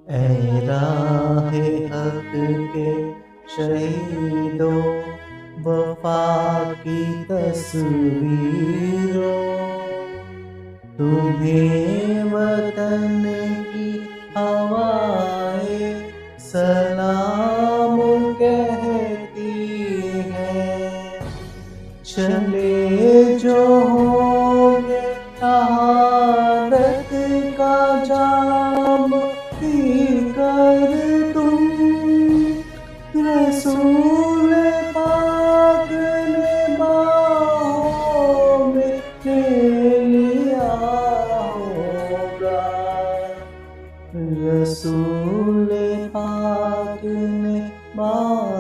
ऐ राहे हक के शहीदों, वफा की तस्वीरों, तुम्हें वतन की हवाएं सलाम कहती हैं। चले जो होंगे शहादत का जाम पीकर तुम, रसूल पाक ने बाहों में ले लिया होगा। रसूल पाक ने बाहों